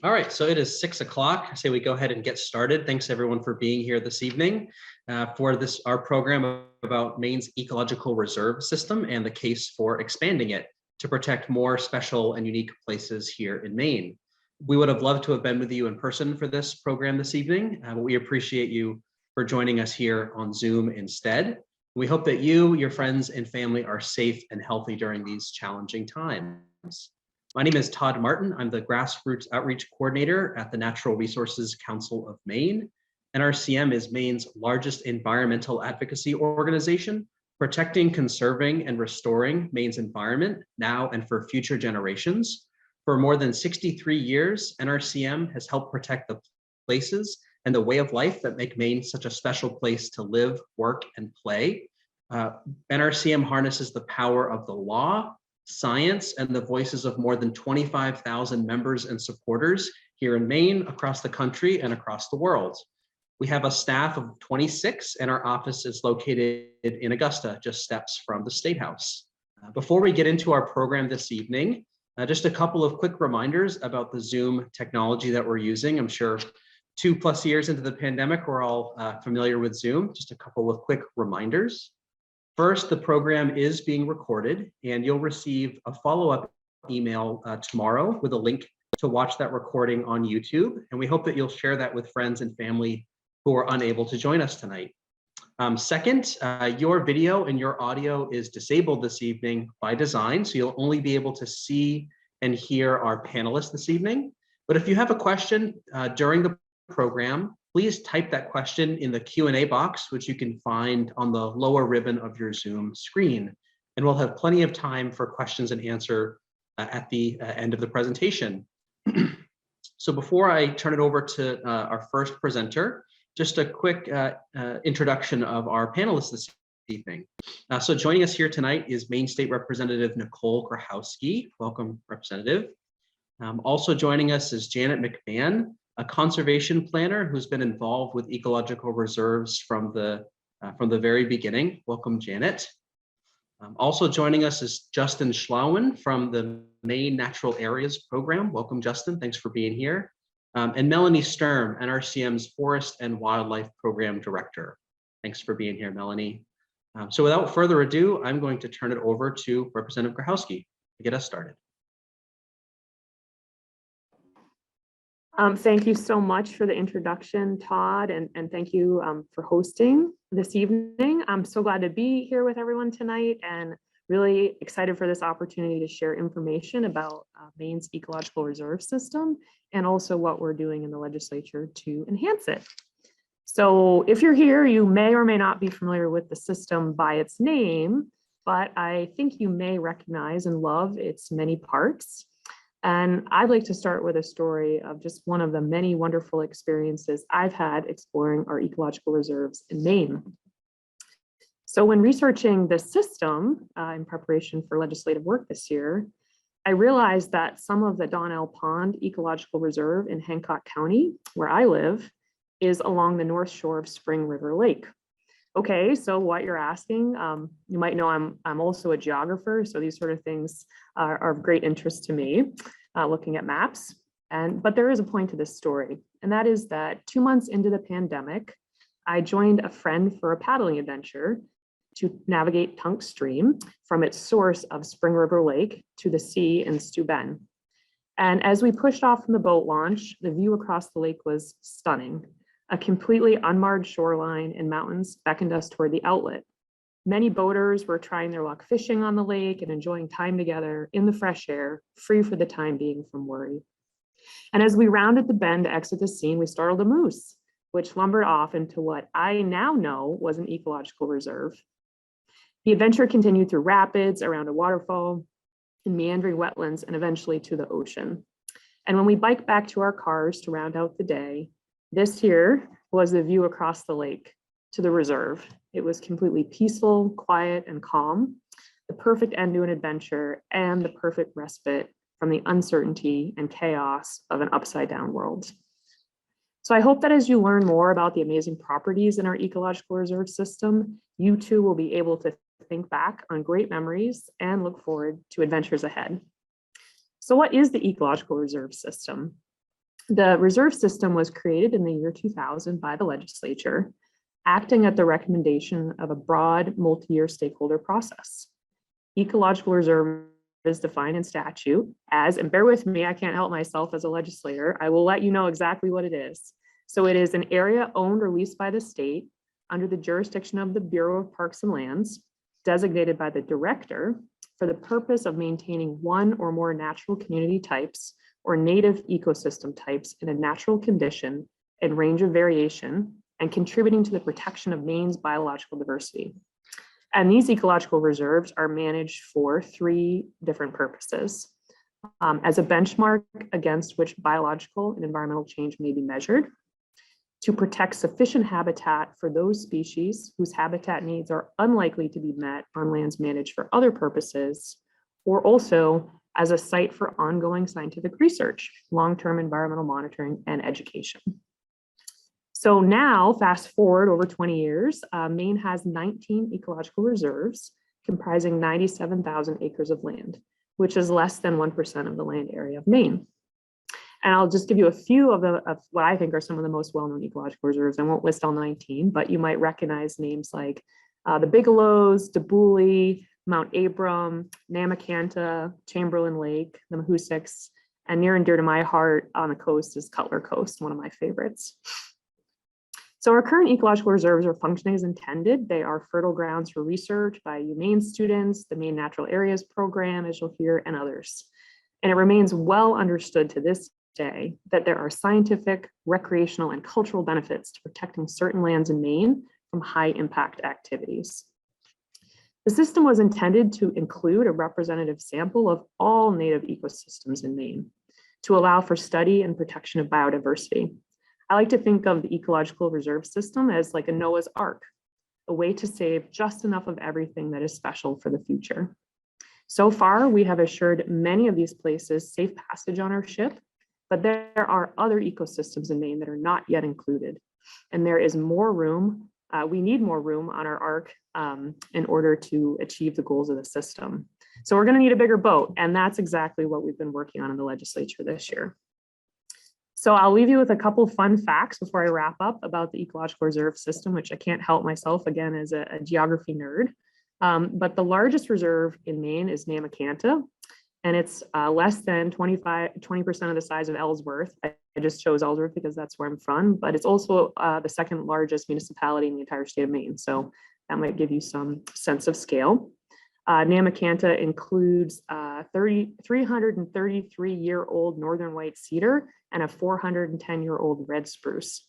All right, so it is 6 o'clock. I say we go ahead and get started. Thanks everyone for being here this evening for our program about Maine's Ecological Reserve System and the case for expanding it to protect more special and unique places here in Maine. We would have loved to have been with you in person for this program this evening, but we appreciate you for joining us here on Zoom instead. We hope that you, your friends, and family are safe and healthy during these challenging times. My name is Todd Martin. I'm the Grassroots Outreach Coordinator at the Natural Resources Council of Maine. NRCM is Maine's largest environmental advocacy organization, protecting, conserving, and restoring Maine's environment now and for future generations. For more than 63 years, NRCM has helped protect the places and the way of life that make Maine such a special place to live, work, and play. NRCM harnesses the power of the law, science, and the voices of more than 25,000 members and supporters here in Maine, across the country, and across the world. We have a staff of 26, and our office is located in Augusta, just steps from the State House. Before we get into our program this evening, just a couple of quick reminders about the Zoom technology that we're using. I'm sure 2+ years into the pandemic, we're all familiar with Zoom. Just a couple of quick reminders. First, the program is being recorded, and you'll receive a follow-up email tomorrow with a link to watch that recording on YouTube. And we hope that you'll share that with friends and family who are unable to join us tonight. Second, your video and your audio is disabled this evening by design, so you'll only be able to see and hear our panelists this evening. But if you have a question during the program, please type that question in the Q&A box, which you can find on the lower ribbon of your Zoom screen. And we'll have plenty of time for questions and answer at the end of the presentation. So before I turn it over to our first presenter, just a quick introduction of our panelists this evening. So joining us here tonight is Maine State Representative Nicole Grohoski. Welcome, Representative. Also joining us is Janet McMahon, a conservation planner who's been involved with ecological reserves from the very beginning. Welcome, Janet. Also joining us is Justin Schlawin from the Maine Natural Areas Program. Welcome, Justin. Thanks for being here. And Melanie Sturm, NRCM's Forest and Wildlife Program Director. Thanks for being here, Melanie. So without further ado, I'm going to turn it over to Representative Grohoski to get us started. Thank you so much for the introduction, Todd, and thank you for hosting this evening. I'm so glad to be here with everyone tonight and really excited for this opportunity to share information about Maine's Ecological Reserve System and also what we're doing in the legislature to enhance it. So if you're here, you may or may not be familiar with the system by its name, but I think you may recognize and love its many parts. And I'd like to start with a story of just one of the many wonderful experiences I've had exploring our ecological reserves in Maine. So when researching this system in preparation for legislative work this year, I realized that some of the Donnell Pond Ecological Reserve in Hancock County, where I live, is along the north shore of Spring River Lake. Okay, so what you're asking, you might know I'm also a geographer, so these sort of things are of great interest to me, looking at maps. But there is a point to this story, and that is that 2 months into the pandemic, I joined a friend for a paddling adventure to navigate Tunk Stream from its source of Spring River Lake to the sea in Steuben. And as we pushed off from the boat launch, the view across the lake was stunning. A completely unmarred shoreline and mountains beckoned us toward the outlet. Many boaters were trying their luck fishing on the lake and enjoying time together in the fresh air, free for the time being from worry. And as we rounded the bend to exit the scene, we startled a moose, which lumbered off into what I now know was an ecological reserve. The adventure continued through rapids, around a waterfall, in meandering wetlands, and eventually to the ocean. And when we biked back to our cars to round out the day, this here was the view across the lake to the reserve. It was completely peaceful, quiet, and calm, the perfect end to an adventure and the perfect respite from the uncertainty and chaos of an upside down world. So I hope that as you learn more about the amazing properties in our ecological reserve system, you too will be able to think back on great memories and look forward to adventures ahead. So what is the ecological reserve system? The reserve system was created in the year 2000 by the legislature, acting at the recommendation of a broad multi-year stakeholder process. Ecological reserve is defined in statute as, and bear with me, I can't help myself as a legislator, I will let you know exactly what it is. So it is an area owned or leased by the state under the jurisdiction of the Bureau of Parks and Lands, designated by the director for the purpose of maintaining one or more natural community types or native ecosystem types in a natural condition and range of variation, and contributing to the protection of Maine's biological diversity. And these ecological reserves are managed for three different purposes. As a benchmark against which biological and environmental change may be measured, to protect sufficient habitat for those species whose habitat needs are unlikely to be met on lands managed for other purposes, or also as a site for ongoing scientific research, long-term environmental monitoring, and education. So now, fast forward over 20 years, Maine has 19 ecological reserves comprising 97,000 acres of land, which is less than 1% of the land area of Maine. And I'll just give you a few of what I think are some of the most well-known ecological reserves. I won't list all 19, but you might recognize names like the Bigelows, Dabooley, Mount Abram, Nahmakanta, Chamberlain Lake, the Mahoosucs, and near and dear to my heart on the coast is Cutler Coast, one of my favorites. So our current ecological reserves are functioning as intended. They are fertile grounds for research by Maine students, the Maine Natural Areas Program, as you'll hear, and others. And it remains well understood to this day that there are scientific, recreational, and cultural benefits to protecting certain lands in Maine from high impact activities. The system was intended to include a representative sample of all native ecosystems in Maine to allow for study and protection of biodiversity. I like to think of the ecological reserve system as like a Noah's Ark, a way to save just enough of everything that is special for the future. So far, we have assured many of these places safe passage on our ship, but there are other ecosystems in Maine that are not yet included. And there is more room, we need more room on our ark in order to achieve the goals of the system. So we're gonna need a bigger boat, and that's exactly what we've been working on in the legislature this year. So I'll leave you with a couple fun facts before I wrap up about the ecological reserve system, which I can't help myself, again, as a geography nerd. But the largest reserve in Maine is Nahmakanta, and it's less than 20% of the size of Ellsworth. I just chose Ellsworth because that's where I'm from, but it's also the second largest municipality in the entire state of Maine. So that might give you some sense of scale. Nahmakanta includes 333-year-old northern white cedar and a 410-year-old red spruce.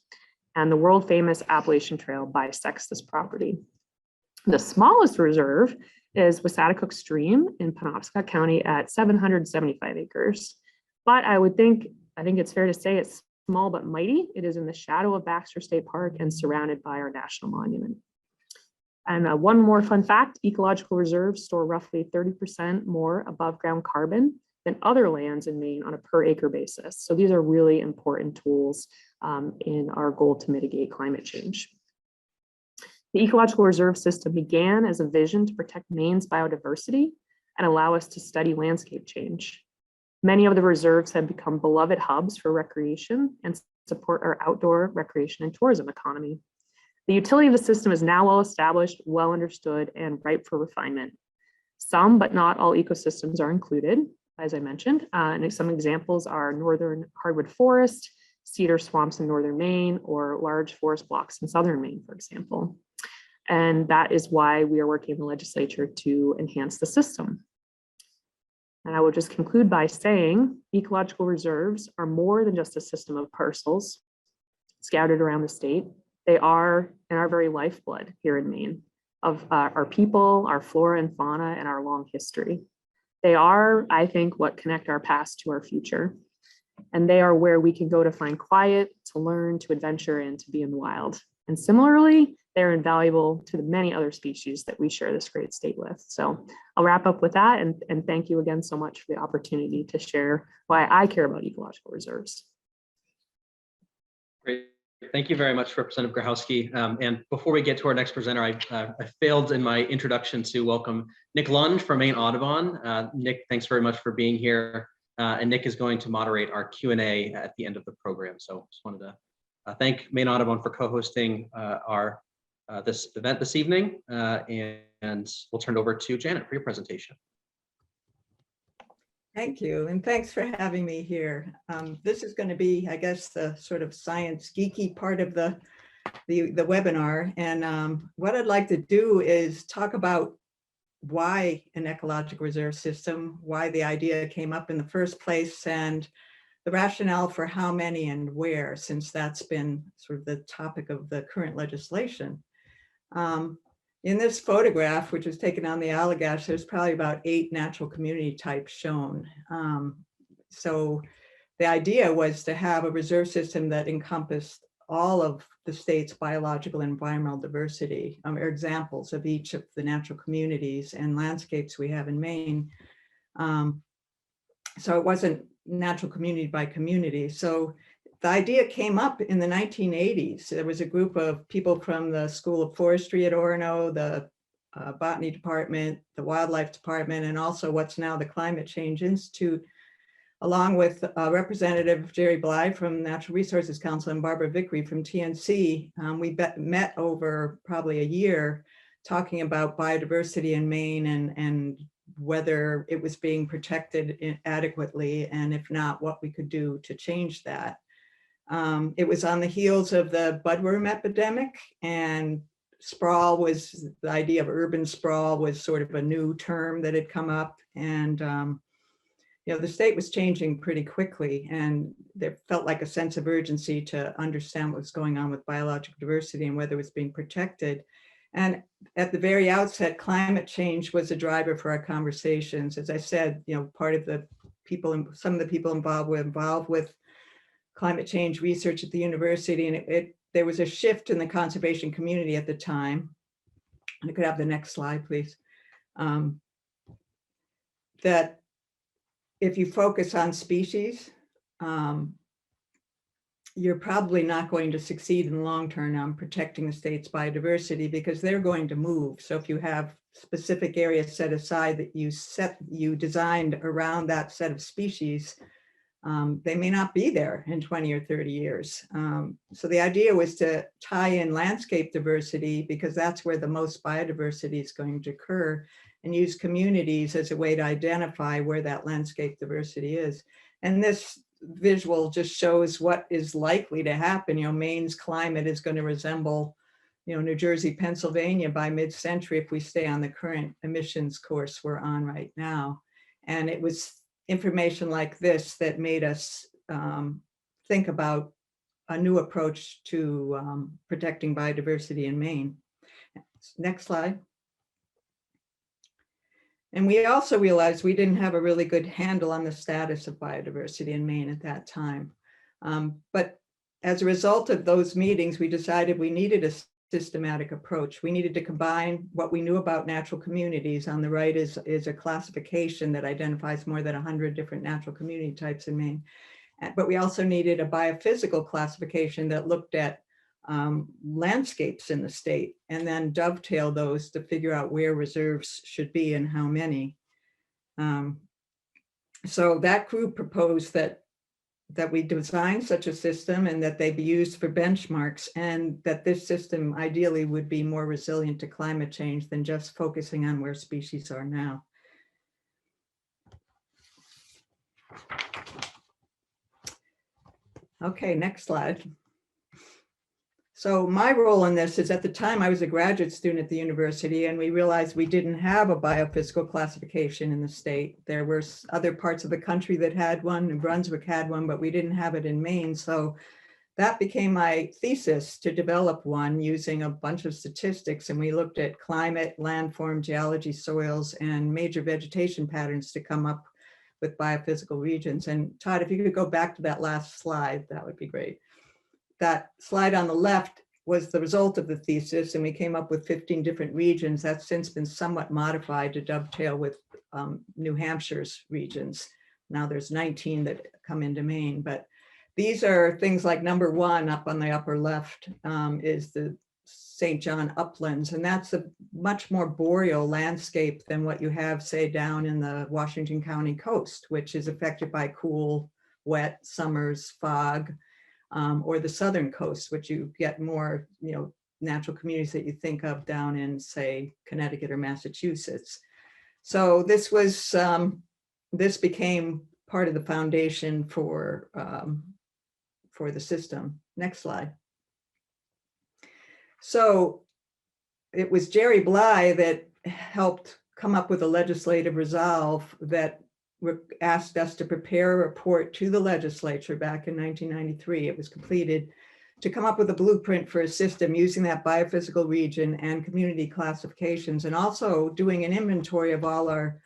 And the world famous Appalachian Trail bisects this property. The smallest reserve is Wasaticook Stream in Penobscot County at 775 acres. But I think it's fair to say it's small but mighty. It is in the shadow of Baxter State Park and surrounded by our national monument. And one more fun fact, ecological reserves store roughly 30% more above ground carbon than other lands in Maine on a per acre basis. So these are really important tools in our goal to mitigate climate change. The ecological reserve system began as a vision to protect Maine's biodiversity and allow us to study landscape change. Many of the reserves have become beloved hubs for recreation and support our outdoor recreation and tourism economy. The utility of the system is now well established, well understood, and ripe for refinement. Some, but not all ecosystems are included, as I mentioned, and some examples are northern hardwood forest, cedar swamps in northern Maine, or large forest blocks in southern Maine, for example. And that is why we are working in the legislature to enhance the system. And I will just conclude by saying ecological reserves are more than just a system of parcels scattered around the state. They are in our very lifeblood here in Maine of our people, our flora and fauna, and our long history. They are, I think, what connect our past to our future. And they are where we can go to find quiet, to learn, to adventure, and to be in the wild. And similarly, they're invaluable to the many other species that we share this great state with. So I'll wrap up with that, and thank you again so much for the opportunity to share why I care about ecological reserves. Great. Thank you very much, Representative Grohoski. And before we get to our next presenter, I failed in my introduction to welcome Nick Lunge from Maine Audubon. Nick, thanks very much for being here. and Nick is going to moderate our Q&A at the end of the program. So just wanted to thank Maine Audubon for co-hosting our this event this evening, and we'll turn it over to Janet for your presentation. Thank you, and thanks for having me here. This is going to be, I guess, the sort of science geeky part of the webinar. And what I'd like to do is talk about why an ecological reserve system, why the idea came up in the first place, and the rationale for how many and where, since that's been sort of the topic of the current legislation. In this photograph, which was taken on the Allagash, there's probably about 8 natural community types shown. So the idea was to have a reserve system that encompassed all of the state's biological and environmental diversity, or examples of each of the natural communities and landscapes we have in Maine. So it wasn't natural community by community. So the idea came up in the 1980s. There was a group of people from the School of Forestry at Orono, the Botany Department, the Wildlife Department, and also what's now the Climate Change Institute, along with Representative Jerry Bly from Natural Resources Council and Barbara Vickery from TNC. We met over probably a year talking about biodiversity in Maine and whether it was being protected adequately, and if not, what we could do to change that. It was on the heels of the budworm epidemic, and sprawl was, the idea of urban sprawl was sort of a new term that had come up. And you know, the state was changing pretty quickly, and there felt like a sense of urgency to understand what was going on with biological diversity and whether it was being protected. And at the very outset, climate change was a driver for our conversations. As I said, you know, part of the people, some of the people involved with climate change research at the university, and there was a shift in the conservation community at the time. And I could have the next slide, please. That if you focus on species, you're probably not going to succeed in the long term on protecting the state's biodiversity, because they're going to move. So if you have specific areas set aside that you designed around that set of species, they may not be there in 20 or 30 years. So the idea was to tie in landscape diversity, because that's where the most biodiversity is going to occur, and use communities as a way to identify where that landscape diversity is. And this visual just shows what is likely to happen. You know, Maine's climate is going to resemble, you know, New Jersey, Pennsylvania by mid-century if we stay on the current emissions course we're on right now. And it was information like this that made us think about a new approach to protecting biodiversity in Maine. Next slide. And we also realized we didn't have a really good handle on the status of biodiversity in Maine at that time. But as a result of those meetings, we decided we needed a systematic approach. We needed to combine what we knew about natural communities. On the right is a classification that identifies more than 100 different natural community types in Maine. But we also needed a biophysical classification that looked at landscapes in the state, and then dovetail those to figure out where reserves should be and how many. So that group proposed that we design such a system and that they be used for benchmarks, and that this system ideally would be more resilient to climate change than just focusing on where species are now. Okay, next slide. So my role in this is, at the time I was a graduate student at the university, and we realized we didn't have a biophysical classification in the state. There were other parts of the country that had one, New Brunswick had one, but we didn't have it in Maine. So that became my thesis, to develop one using a bunch of statistics. And we looked at climate, landform, geology, soils, and major vegetation patterns to come up with biophysical regions. And Todd, if you could go back to that last slide, that would be great. That slide on the left was the result of the thesis, and we came up with 15 different regions. That's since been somewhat modified to dovetail with New Hampshire's regions. Now there's 19 that come into Maine, but these are things like number 1 up on the upper left is the St. John uplands, and that's a much more boreal landscape than what you have, say, down in the Washington County coast, which is affected by cool, wet summers, fog, or the southern coast, which you get more, natural communities that you think of down in, say, Connecticut or Massachusetts. So this was, this became part of the foundation for the system. Next slide. So it was Jerry Bly that helped come up with a legislative resolve that asked us to prepare a report to the legislature back in 1993. It was completed to come up with a blueprint for a system using that biophysical region and community classifications, and also doing an inventory of all our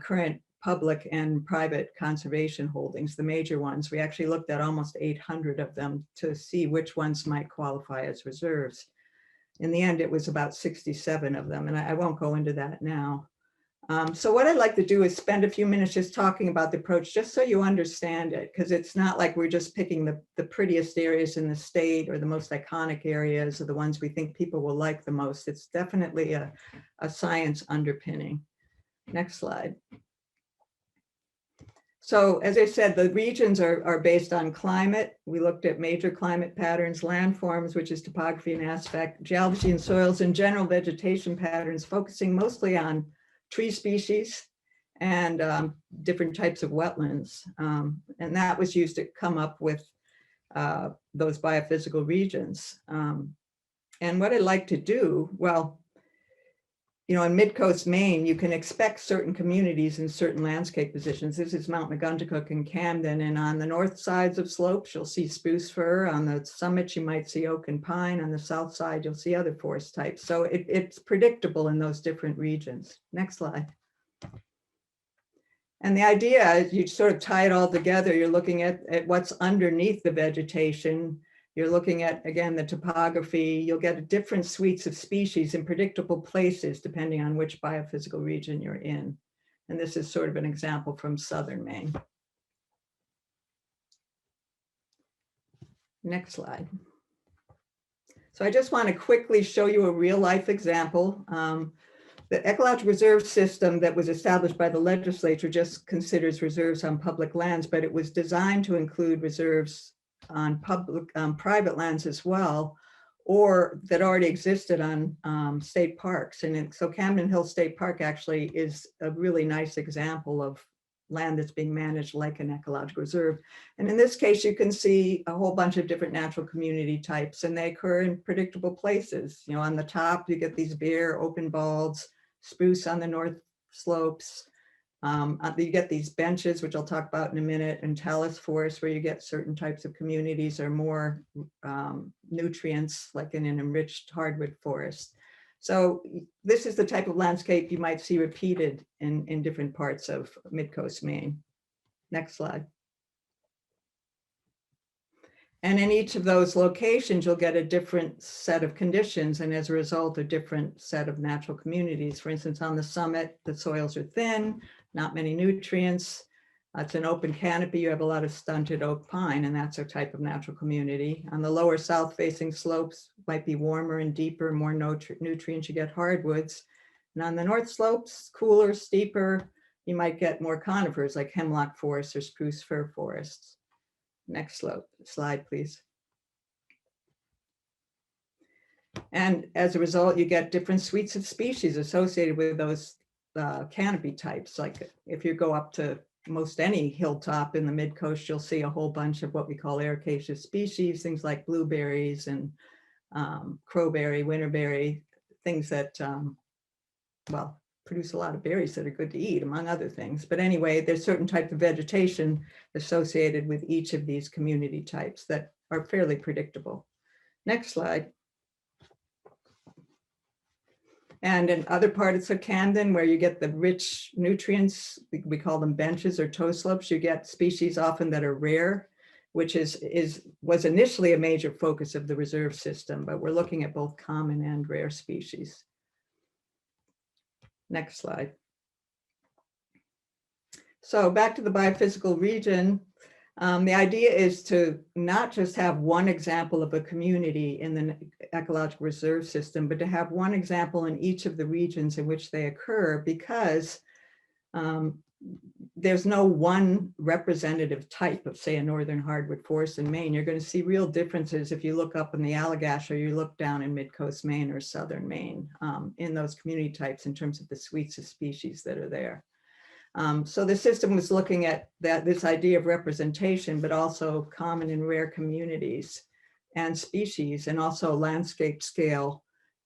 current public and private conservation holdings, the major ones. We actually looked at almost 800 of them to see which ones might qualify as reserves. In the end, it was about 67 of them, and I won't go into that now. So what I'd like to do is spend a few minutes just talking about the approach, just so you understand it, because it's not like we're just picking the prettiest areas in the state or the most iconic areas or the ones we think people will like the most. It's definitely a science underpinning. Next slide. So as I said, the regions are based on climate. We looked at major climate patterns, landforms, which is topography and aspect, geology and soils, and general vegetation patterns, focusing mostly on tree species and different types of wetlands. And that was used to come up with those biophysical regions. And what I'd like to do, well, in mid-coast Maine, you can expect certain communities in certain landscape positions. This is Mount McGuntacook and Camden, and on the north sides of slopes, you'll see spruce fir. On the summits, you might see oak and pine. On the south side, you'll see other forest types. So it's predictable in those different regions. Next slide. And the idea is you sort of tie it all together. You're looking at what's underneath the vegetation. You're looking at, again, the topography. You'll get different suites of species in predictable places, depending on which biophysical region you're in. And this is sort of an example from southern Maine. Next slide. So I just want to quickly show you a real life example. The Ecological Reserve system that was established by the legislature just considers reserves on public lands, but it was designed to include reserves on private lands as well, or that already existed on state parks. And so Camden Hill State Park actually is a really nice example of land that's being managed like an ecological reserve. And in this case, you can see a whole bunch of different natural community types, and they occur in predictable places. On the top, you get these bare open balds, spruce on the north slopes. You get these benches, which I'll talk about in a minute, and talus forests, where you get certain types of communities or more nutrients, like in an enriched hardwood forest. So this is the type of landscape you might see repeated in different parts of mid-coast Maine. Next slide. And in each of those locations, you'll get a different set of conditions, and as a result, a different set of natural communities. For instance, on the summit, the soils are thin, not many nutrients. It's an open canopy. You have a lot of stunted oak pine, and that's a type of natural community. On the lower south-facing slopes, might be warmer and deeper, more nutrients. You get hardwoods. And on the north slopes, cooler, steeper, you might get more conifers like hemlock forests or spruce fir forests. Next slide, please. And as a result, you get different suites of species associated with those canopy types. Like if you go up to most any hilltop in the mid-coast, you'll see a whole bunch of what we call ericaceous species, things like blueberries and crowberry, winterberry, things that, well, produce a lot of berries that are good to eat, among other things. But anyway, there's certain types of vegetation associated with each of these community types that are fairly predictable. Next slide. And in other parts of Camden, where you get the rich nutrients, we call them benches or toe slopes, you get species often that are rare, which was initially a major focus of the reserve system, but we're looking at both common and rare species. Next slide. So back to the biophysical region. The idea is to not just have one example of a community in the ecological reserve system, but to have one example in each of the regions in which they occur, because there's no one representative type of, say, a northern hardwood forest in Maine. You're going to see real differences if you look up in the Allegash or you look down in mid-coast Maine or southern Maine in those community types in terms of the suites of species that are there. So the system was looking at this idea of representation, but also common and rare communities and species, and also landscape scale.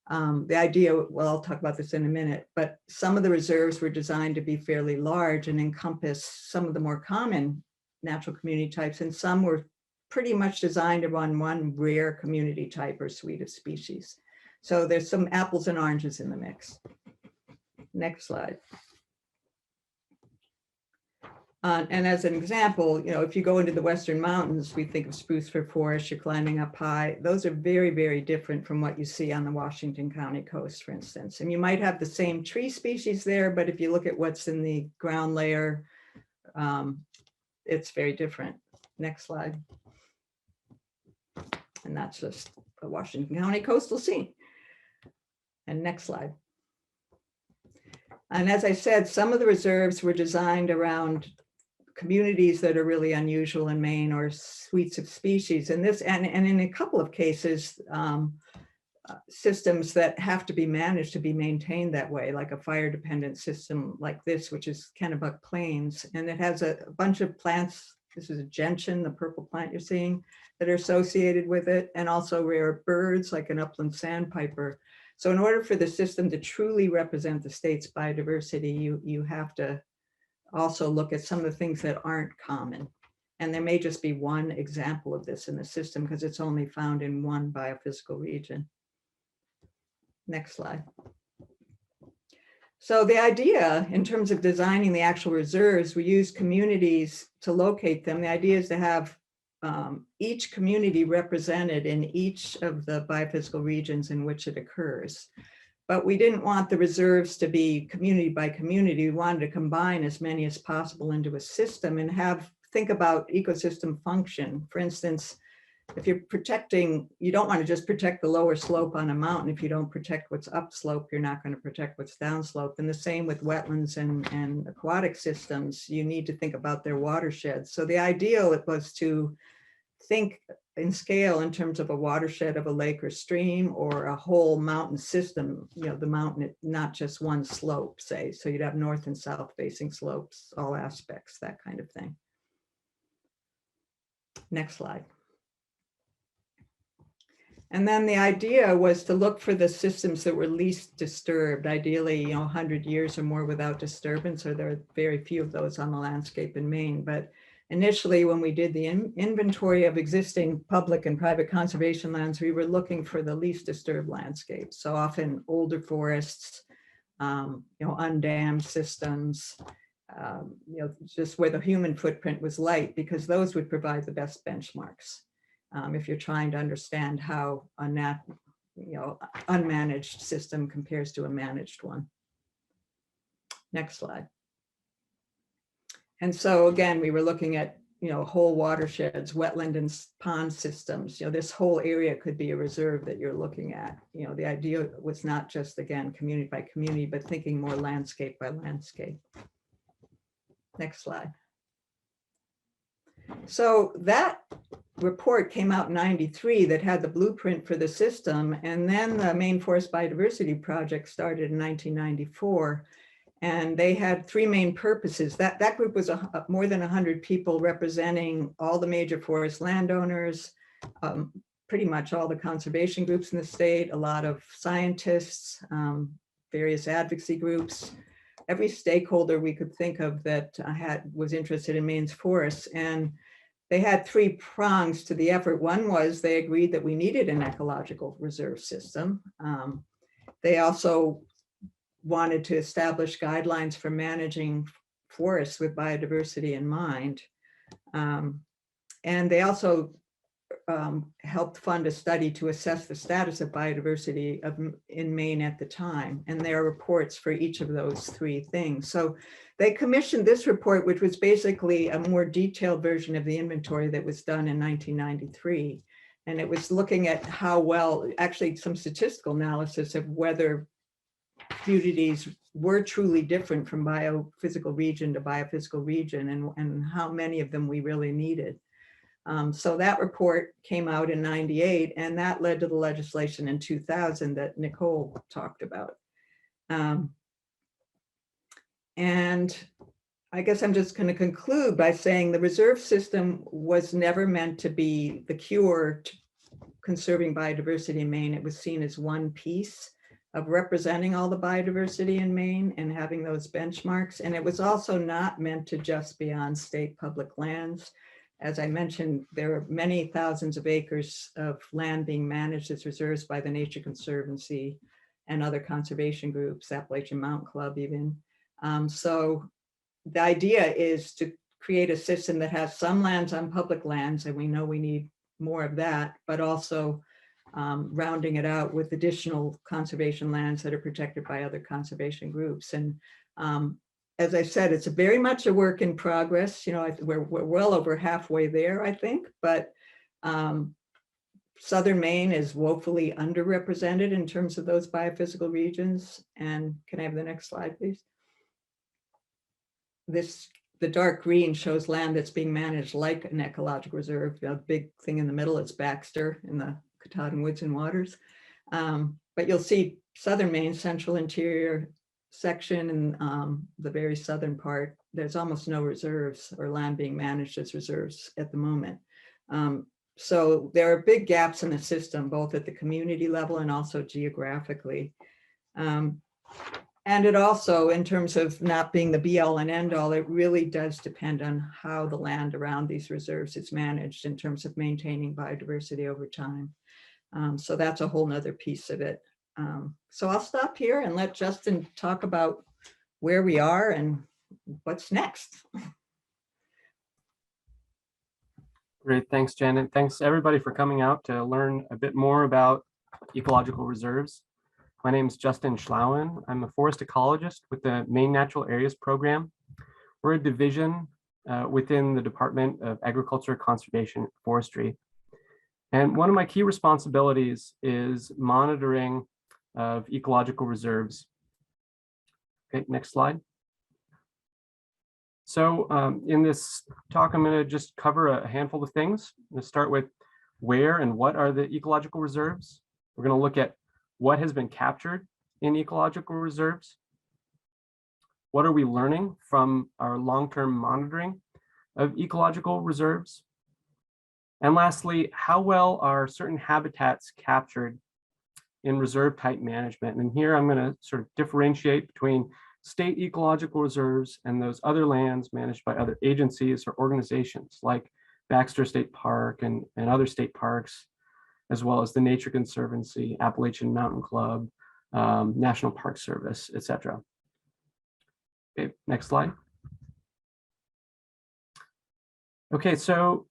The idea, well, I'll talk about this in a minute, but some of the reserves were designed to be fairly large and encompass some of the more common natural community types, and some were pretty much designed to run one rare community type or suite of species. So there's some apples and oranges in the mix. Next slide. And as an example, if you go into the Western Mountains, we think of spruce fir forest, you're climbing up high. Those are very, very different from what you see on the Washington County coast, for instance. And you might have the same tree species there, but if you look at what's in the ground layer, it's very different. Next slide. And that's just a Washington County coastal scene. And next slide. And as I said, some of the reserves were designed around communities that are really unusual in Maine or suites of species. And this, and in a couple of cases, systems that have to be managed to be maintained that way, like a fire dependent system like this, which is Kennebuck Plains. And it has a bunch of plants. This is a gentian, the purple plant you're seeing, that are associated with it, and also rare birds like an upland sandpiper. So in order for the system to truly represent the state's biodiversity, you have to also look at some of the things that aren't common. And there may just be one example of this in the system because it's only found in one biophysical region. Next slide. So the idea in terms of designing the actual reserves, we use communities to locate them. The idea is to have each community represented in each of the biophysical regions in which it occurs. But we didn't want the reserves to be community by community. We wanted to combine as many as possible into a system and think about ecosystem function. For instance, if you're protecting, you don't want to just protect the lower slope on a mountain. If you don't protect what's upslope, you're not going to protect what's downslope. And the same with wetlands and aquatic systems. You need to think about their watersheds. So the ideal was to think in scale in terms of a watershed of a lake or stream, or a whole mountain system, the mountain, not just one slope, say. So you'd have north and south facing slopes, all aspects, that kind of thing. Next slide. And then the idea was to look for the systems that were least disturbed, ideally, 100 years or more without disturbance, or there are very few of those on the landscape in Maine. But initially, when we did the inventory of existing public and private conservation lands, we were looking for the least disturbed landscapes. So often older forests, undammed systems, just where the human footprint was light, because those would provide the best benchmarks. If you're trying to understand how a unmanaged system compares to a managed one. Next slide. And so again, we were looking at whole watersheds, wetland and pond systems. This whole area could be a reserve that you're looking at. The idea was not just, again, community by community, but thinking more landscape by landscape. Next slide. So that report came out in '93 that had the blueprint for the system. And then the Maine Forest Biodiversity Project started in 1994. And they had three main purposes. That group was more than 100 people representing all the major forest landowners, pretty much all the conservation groups in the state, a lot of scientists, various advocacy groups, every stakeholder we could think of that was interested in Maine's forests. And they had three prongs to the effort. One was they agreed that we needed an ecological reserve system. They also wanted to establish guidelines for managing forests with biodiversity in mind. And they also helped fund a study to assess the status of biodiversity in Maine at the time. And there are reports for each of those three things. So they commissioned this report, which was basically a more detailed version of the inventory that was done in 1993. And it was looking at how well, actually some statistical analysis of whether communities were truly different from biophysical region to biophysical region, and how many of them we really needed. So that report came out in 98, and that led to the legislation in 2000 that Nicole talked about. And I guess I'm just going to conclude by saying the reserve system was never meant to be the cure to conserving biodiversity in Maine. It was seen as one piece of representing all the biodiversity in Maine and having those benchmarks. And it was also not meant to just be on state public lands. As I mentioned, there are many thousands of acres of land being managed as reserves by the Nature Conservancy and other conservation groups, Appalachian Mountain Club even. So the idea is to create a system that has some lands on public lands, and we know we need more of that, but also rounding it out with additional conservation lands that are protected by other conservation groups. And as I said, it's very much a work in progress. You know, we're well over halfway there, I think, but Southern Maine is woefully underrepresented in terms of those biophysical regions. And can I have the next slide, please? The dark green shows land that's being managed like an ecological reserve. The big thing in the middle is Baxter in the Katahdin Woods and Waters. But you'll see Southern Maine, central interior section, and the very southern part, there's almost no reserves or land being managed as reserves at the moment. So there are big gaps in the system, both at the community level and also geographically. And it also, in terms of not being the be all and end all, it really does depend on how the land around these reserves is managed in terms of maintaining biodiversity over time. So that's a whole nother piece of it. So I'll stop here and let Justin talk about where we are and what's next. Great, thanks, Jen, and thanks everybody for coming out to learn a bit more about ecological reserves. My name is Justin Schlawin. I'm a forest ecologist with the Maine Natural Areas Program. We're a division within the Department of Agriculture, Conservation, and Forestry. And one of my key responsibilities is monitoring of ecological reserves. Okay, next slide. So in this talk, I'm going to just cover a handful of things. I'm going to start with where and what are the ecological reserves. We're going to look at what has been captured in ecological reserves. What are we learning from our long-term monitoring of ecological reserves? And lastly, how well are certain habitats captured in reserve type management? And here I'm going to sort of differentiate between state ecological reserves and those other lands managed by other agencies or organizations like Baxter State Park and other state parks, as well as the Nature Conservancy, Appalachian Mountain Club, National Park Service, etc. Okay, next slide. Okay, so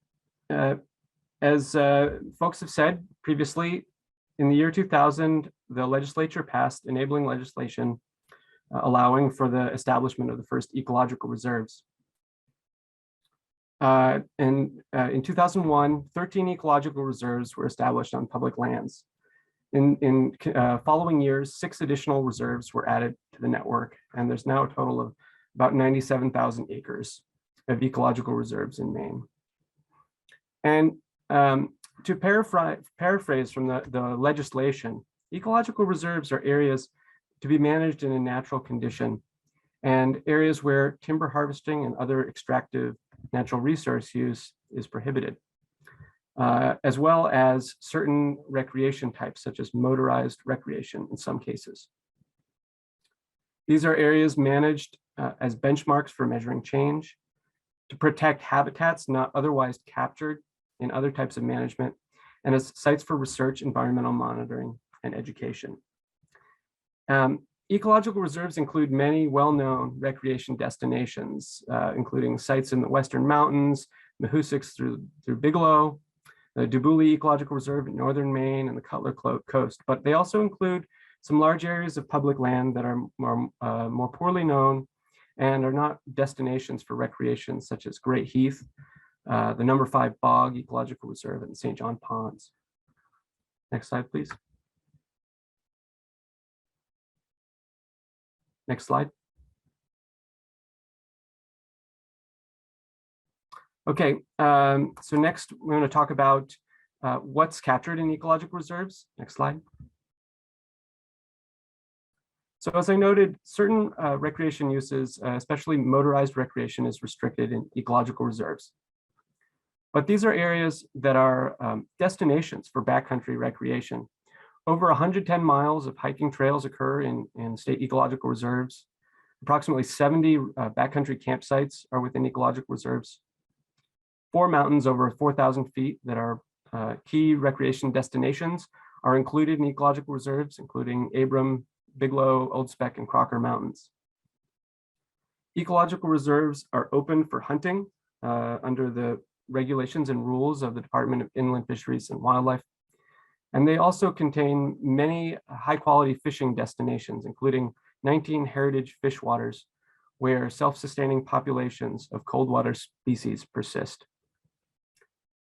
as folks have said previously, in the year 2000, the legislature passed enabling legislation allowing for the establishment of the first ecological reserves. In 2001, 13 ecological reserves were established on public lands. In following years, 6 additional reserves were added to the network, and there's now a total of about 97,000 acres of ecological reserves in Maine. And to paraphrase from the legislation, ecological reserves are areas to be managed in a natural condition and areas where timber harvesting and other extractive natural resource use is prohibited, as well as certain recreation types, such as motorized recreation in some cases. These are areas managed as benchmarks for measuring change, to protect habitats not otherwise captured in other types of management, and as sites for research, environmental monitoring, and education. Ecological reserves include many well-known recreation destinations, including sites in the Western Mountains, Mahoosix through Bigelows, the Dubuli Ecological Reserve in northern Maine, and the Cutler Coast. But they also include some large areas of public land that are more poorly known and are not destinations for recreation such as Great Heath, the number 5 Bog Ecological Reserve, and St. John Ponds. Next slide, please. Next slide. Okay, so next we're going to talk about what's captured in ecological reserves. Next slide. So as I noted, certain recreation uses, especially motorized recreation, is restricted in ecological reserves. But these are areas that are destinations for backcountry recreation. Over 110 miles of hiking trails occur in state ecological reserves. Approximately 70 backcountry campsites are within ecological reserves. 4 mountains over 4,000 feet that are key recreation destinations are included in ecological reserves, including Abram, Bigelow, Old Speck, and Crocker Mountains. Ecological reserves are open for hunting under the regulations and rules of the Department of Inland Fisheries and Wildlife. And they also contain many high-quality fishing destinations, including 19 heritage fish waters, where self-sustaining populations of cold water species persist.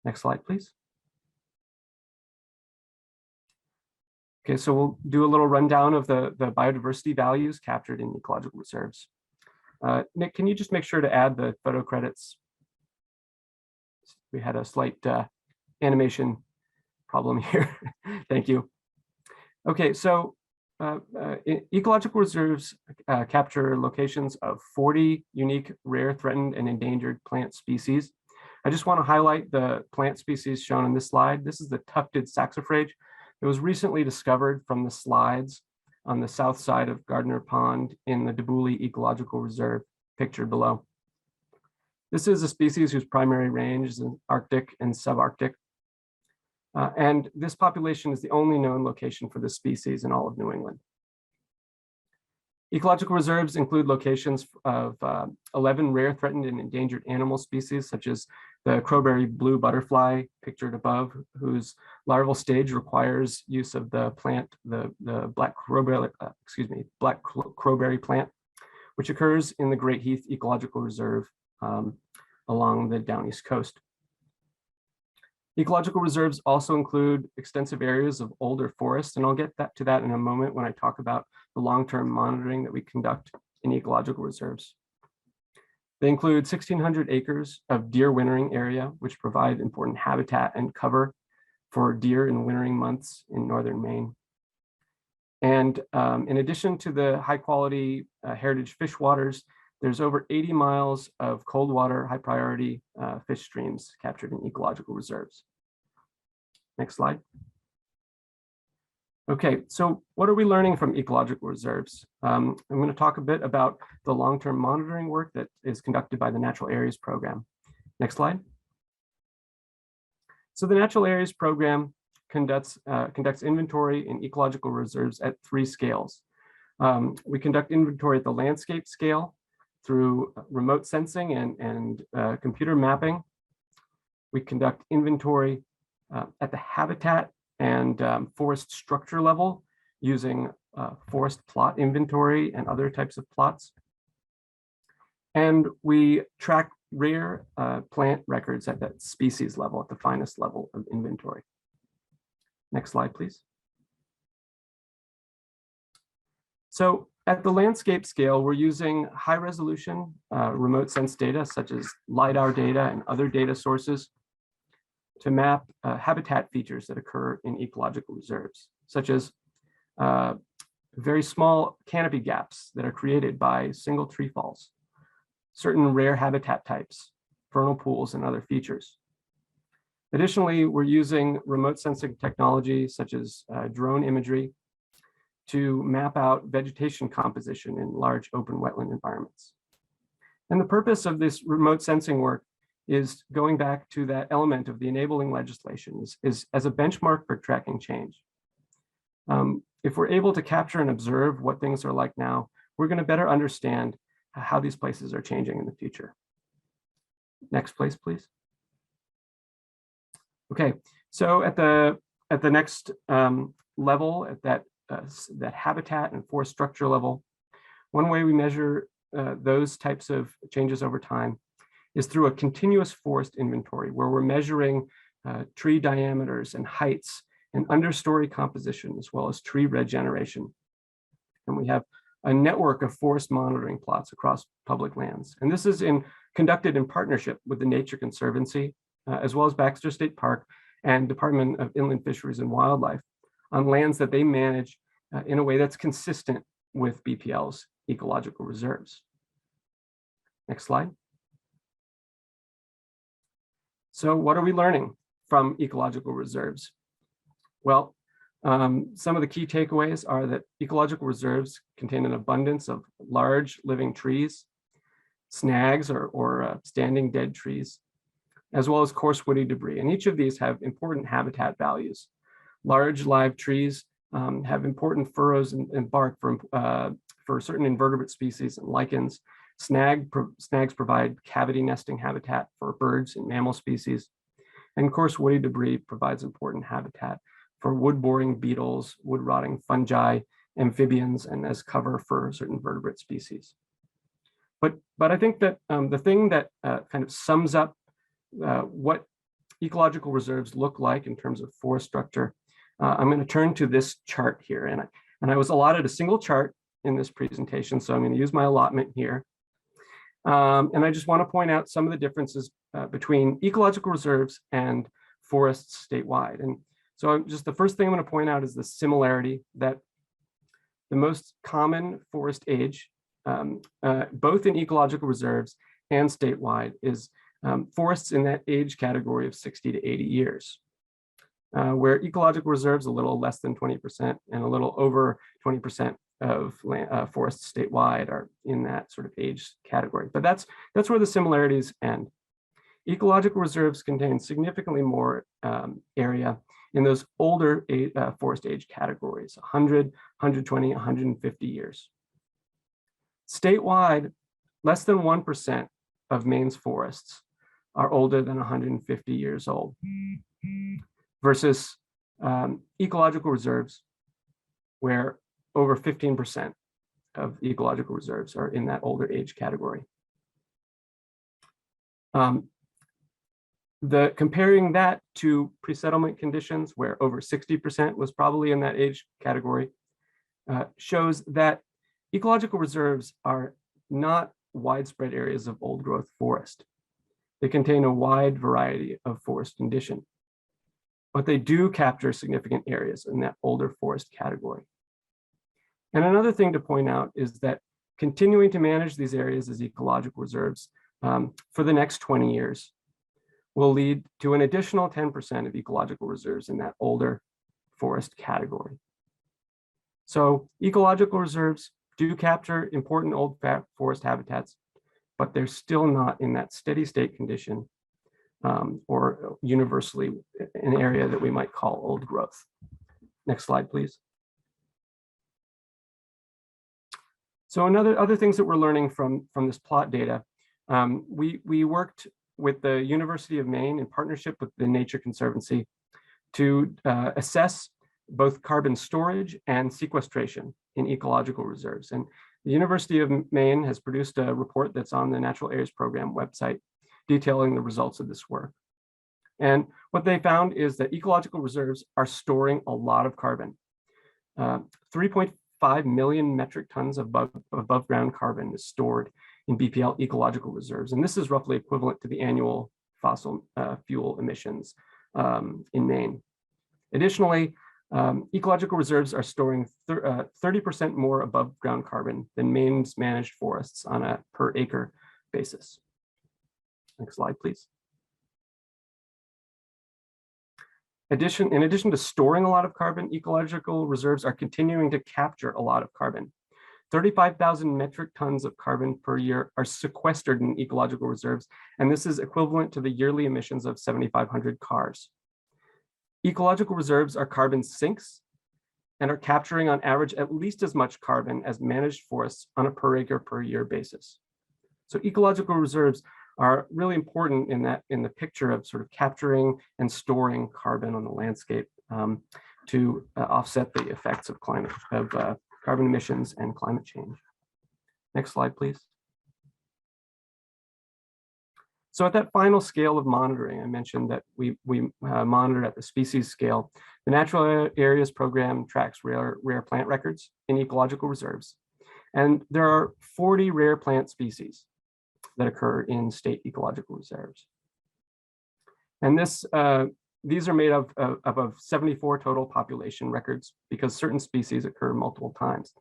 Next slide, please. Okay, so we'll do a little rundown of the biodiversity values captured in ecological reserves. Nick, can you just make sure to add the photo credits? We had a slight animation problem here. Thank you. Okay, so ecological reserves capture locations of 40 unique rare, threatened, and endangered plant species. I just want to highlight the plant species shown on this slide. This is the tufted saxifrage. It was recently discovered from the slides on the south side of Gardner Pond in the Dabooley Ecological Reserve, pictured below. This is a species whose primary range is in Arctic and subarctic. And this population is the only known location for this species in all of New England. Ecological reserves include locations of 11 rare, threatened, and endangered animal species, such as the crowberry blue butterfly pictured above, whose larval stage requires use of the plant, the black crowberry plant, which occurs in the Great Heath Ecological Reserve along the down east coast. Ecological reserves also include extensive areas of older forests, and I'll get to that in a moment when I talk about the long-term monitoring that we conduct in ecological reserves. They include 1,600 acres of deer wintering area, which provide important habitat and cover for deer in wintering months in northern Maine. And in addition to the high quality heritage fish waters, there's over 80 miles of cold water, high priority fish streams captured in ecological reserves. Next slide. Okay, so what are we learning from ecological reserves? I'm going to talk a bit about the long-term monitoring work that is conducted by the Natural Areas Program. Next slide. So the Natural Areas Program conducts inventory in ecological reserves at 3 scales. We conduct inventory at the landscape scale through remote sensing and computer mapping. We conduct inventory at the habitat and forest structure level using forest plot inventory and other types of plots. And we track rare plant records at that species level, at the finest level of inventory. Next slide, please. So at the landscape scale, we're using high resolution remote sense data such as LiDAR data and other data sources to map habitat features that occur in ecological reserves, such as very small canopy gaps that are created by single tree falls, certain rare habitat types, vernal pools, and other features. Additionally, we're using remote sensing technology such as drone imagery to map out vegetation composition in large open wetland environments. And the purpose of this remote sensing work is going back to that element of the enabling legislation is as a benchmark for tracking change. If we're able to capture and observe what things are like now, we're going to better understand how these places are changing in the future. Next place, please. Okay, so at the next level, at that habitat and forest structure level, one way we measure those types of changes over time is through a continuous forest inventory, where we're measuring tree diameters and heights and understory composition, as well as tree regeneration. And we have a network of forest monitoring plots across public lands. And this is conducted in partnership with the Nature Conservancy, as well as Baxter State Park and Department of Inland Fisheries and Wildlife, on lands that they manage in a way that's consistent with BPL's ecological reserves. Next slide. So what are we learning from ecological reserves? Well, some of the key takeaways are that ecological reserves contain an abundance of large living trees, snags or standing dead trees, as well as coarse woody debris. And each of these have important habitat values. Large live trees have important furrows and bark for certain invertebrate species and lichens. Snags provide cavity nesting habitat for birds and mammal species. And coarse woody debris provides important habitat for wood-boring beetles, wood-rotting fungi, amphibians, and as cover for certain vertebrate species. But I think that the thing that kind of sums up what ecological reserves look like in terms of forest structure, I'm going to turn to this chart here. And I was allotted a single chart in this presentation, so I'm going to use my allotment here. And I just want to point out some of the differences between ecological reserves and forests statewide. And so just the first thing I'm going to point out is the similarity that the most common forest age, both in ecological reserves and statewide, is forests in that age category of 60 to 80 years, where ecological reserves a little less than 20% and a little over 20% of forests statewide are in that sort of age category. But that's where the similarities end. Ecological reserves contain significantly more area in those older forest age categories, 100, 120, 150 years. Statewide, less than 1% of Maine's forests are older than 150 years old, versus ecological reserves, where over 15% of ecological reserves are in that older age category. Comparing that to pre-settlement conditions, where over 60% was probably in that age category, shows that ecological reserves are not widespread areas of old growth forest. They contain a wide variety of forest condition, but they do capture significant areas in that older forest category. And another thing to point out is that continuing to manage these areas as ecological reserves for the next 20 years will lead to an additional 10% of ecological reserves in that older forest category. So ecological reserves do capture important old forest habitats, but they're still not in that steady state condition or universally an area that we might call old growth. Next slide, please. So other things that we're learning from this plot data, we worked with the University of Maine in partnership with the Nature Conservancy to assess both carbon storage and sequestration in ecological reserves. And the University of Maine has produced a report that's on the Natural Areas Program website detailing the results of this work. And what they found is that ecological reserves are storing a lot of carbon. 3.5 million metric tons of above ground carbon is stored in BPL ecological reserves. And this is roughly equivalent to the annual fossil fuel emissions in Maine. Additionally, ecological reserves are storing 30% more above ground carbon than Maine's managed forests on a per acre basis. Next slide, please. In addition to storing a lot of carbon, ecological reserves are continuing to capture a lot of carbon. 35,000 metric tons of carbon per year are sequestered in ecological reserves, and this is equivalent to the yearly emissions of 7,500 cars. Ecological reserves are carbon sinks and are capturing on average at least as much carbon as managed forests on a per acre per year basis. So ecological reserves are really important in the picture of sort of capturing and storing carbon on the landscape to offset the effects of carbon emissions and climate change. Next slide, please. So at that final scale of monitoring, I mentioned that we monitor at the species scale. The Natural Areas Program tracks rare plant records in ecological reserves. And there are 40 rare plant species that occur in state ecological reserves. And these are made up of 74 total population records because certain species occur multiple times.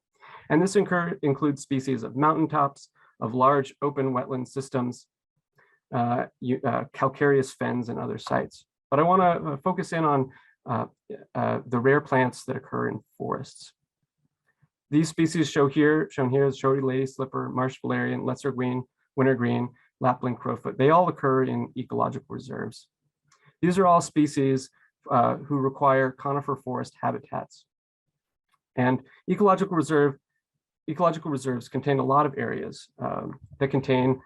And this includes species of mountaintops, of large open wetland systems, calcareous fens, and other sites. But I want to focus in on the rare plants that occur in forests. These species shown here is showy lady slipper, marsh valerian, lesser green, wintergreen, lapland crowfoot. They all occur in ecological reserves. These are all species who require conifer forest habitats. And ecological reserves contain a lot of areas that contain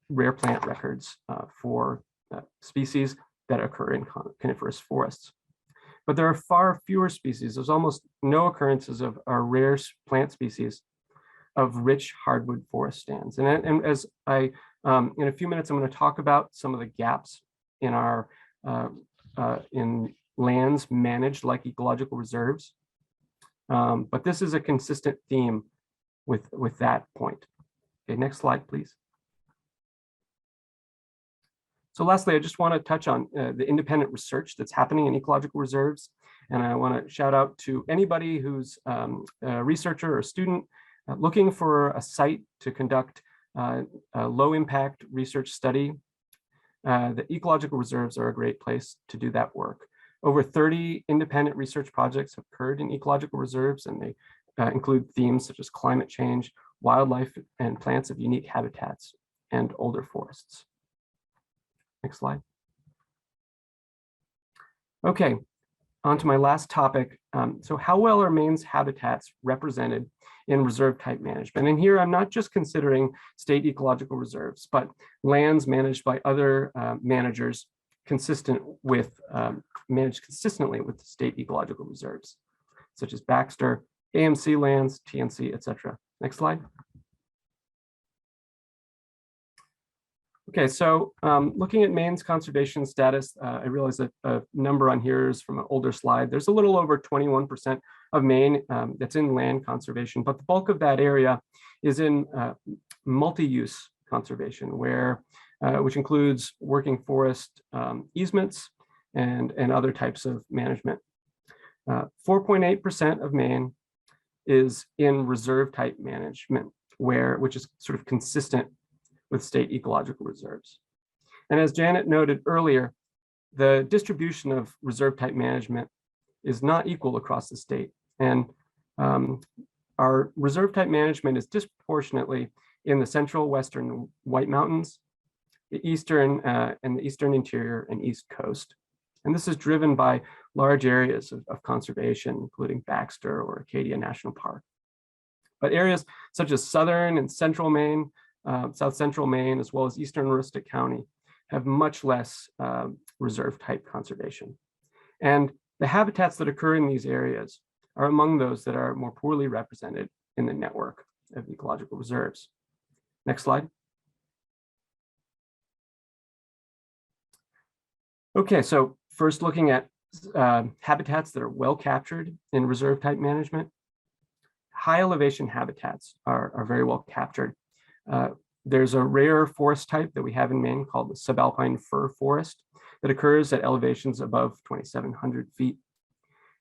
rare plant records for species that occur in coniferous forests. But there are far fewer species. There's almost no occurrences of our rare plant species of rich hardwood forest stands. And as in a few minutes, I'm going to talk about some of the gaps in our in lands managed like ecological reserves. But this is a consistent theme with that point. Okay, next slide, please. So lastly, I just want to touch on the independent research that's happening in ecological reserves. And I want to shout out to anybody who's a researcher or a student looking for a site to conduct a low impact research study. The ecological reserves are a great place to do that work. Over 30 independent research projects have occurred in ecological reserves, and they include themes such as climate change, wildlife and plants of unique habitats, and older forests. Next slide. Okay, on to my last topic. So how well are Maine's habitats represented in reserve type management? And here I'm not just considering state ecological reserves, but lands managed by other managers managed consistently with the state ecological reserves, such as Baxter, AMC lands, TNC, etc. Next slide. Okay, so looking at Maine's conservation status, I realize that a number on here is from an older slide. There's a little over 21% of Maine that's in land conservation, but the bulk of that area is in multi-use conservation, which includes working forest easements and other types of management. 4.8% of Maine is in reserve type management, which is sort of consistent with state ecological reserves. And as Janet noted earlier, the distribution of reserve type management is not equal across the state. And our reserve type management is disproportionately in the central western White Mountains, the eastern and the eastern interior and east coast. And this is driven by large areas of conservation, including Baxter or Acadia National Park. But areas such as southern and central Maine, South Central Maine, as well as Eastern Aroostook County, have much less reserve type conservation. And the habitats that occur in these areas are among those that are more poorly represented in the network of ecological reserves. Next slide. Okay, so first looking at habitats that are well captured in reserve type management. High elevation habitats are very well captured. There's a rare forest type that we have in Maine called the subalpine fir forest that occurs at elevations above 2,700 feet.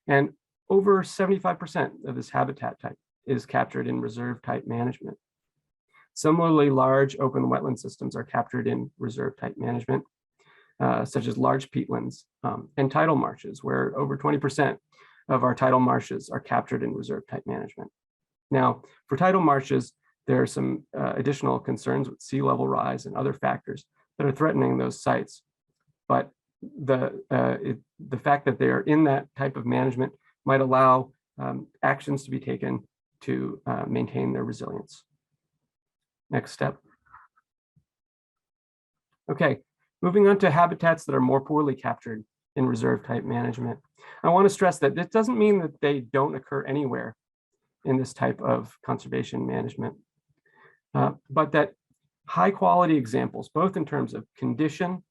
And over 75% of this habitat type is captured in reserve type management. Similarly, large open wetland systems are captured in reserve type management, such as large peatlands and tidal marshes, where over 20% of our tidal marshes are captured in reserve type management. Now, for tidal marshes, there are some additional concerns with sea level rise and other factors that are threatening those sites. But the fact that they are in that type of management might allow actions to be taken to maintain their resilience. Next step. Okay, moving on to habitats that are more poorly captured in reserve type management. I want to stress that this doesn't mean that they don't occur anywhere in this type of conservation management, but that High quality examples, both in terms of condition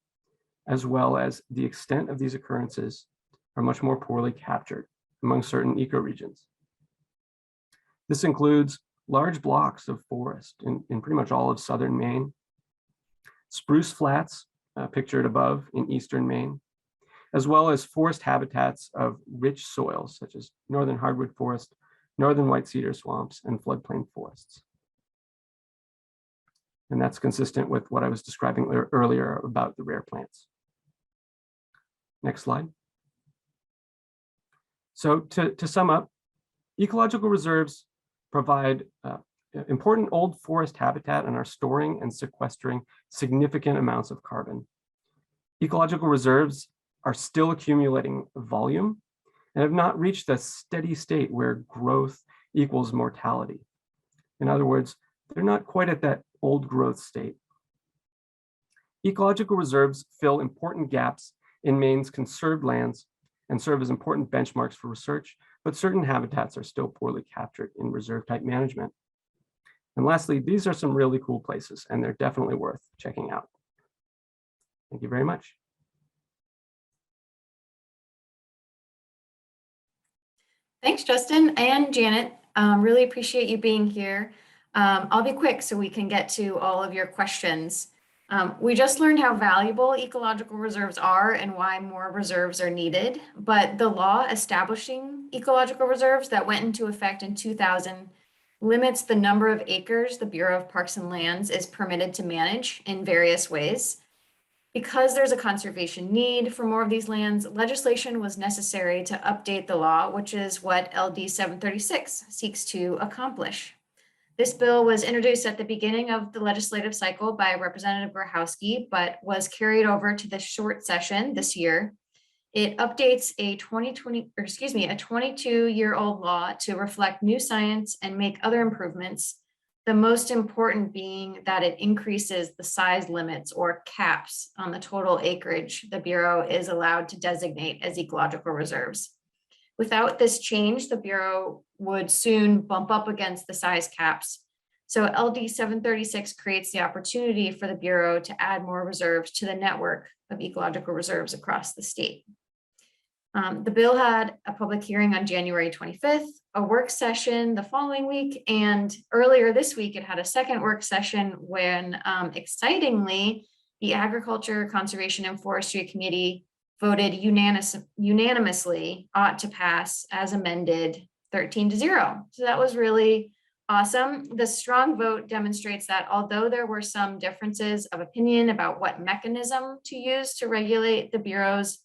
as well as the extent of these occurrences, are much more poorly captured among certain ecoregions. This includes large blocks of forest in pretty much all of southern Maine, spruce flats pictured above in eastern Maine, as well as forest habitats of rich soils such as northern hardwood forest, northern white cedar swamps, and floodplain forests. And that's consistent with what I was describing earlier about the rare plants. Next slide. So to sum up, ecological reserves provide important old forest habitat and are storing and sequestering significant amounts of carbon. Ecological reserves are still accumulating volume and have not reached a steady state where growth equals mortality. In other words, they're not quite at that old growth state. Ecological reserves fill important gaps in Maine's conserved lands and serve as important benchmarks for research, but certain habitats are still poorly captured in reserve type management. And lastly, these are some really cool places, and they're definitely worth checking out. Thank you very much. Thanks, Justin and Janet. Really appreciate you being here. I'll be quick so we can get to all of your questions. We just learned how valuable ecological reserves are and why more reserves are needed, but the law establishing ecological reserves that went into effect in 2000 limits the number of acres the Bureau of Parks and Lands is permitted to manage in various ways. Because there's a conservation need for more of these lands, legislation was necessary to update the law, which is what LD 736 seeks to accomplish. This bill was introduced at the beginning of the legislative cycle by Representative Grohoski, but was carried over to the short session this year. It updates a 22-year-old law to reflect new science and make other improvements. The most important being that it increases the size limits or caps on the total acreage the Bureau is allowed to designate as ecological reserves. Without this change, the Bureau would soon bump up against the size caps. So LD 736 creates the opportunity for the Bureau to add more reserves to the network of ecological reserves across the state. The bill had a public hearing on January 25th, a work session the following week, and earlier this week it had a second work session when, excitingly, the Agriculture, Conservation, and Forestry Committee voted unanimously ought to pass as amended 13-0. So that was really awesome. The strong vote demonstrates that although there were some differences of opinion about what mechanism to use to regulate the Bureau's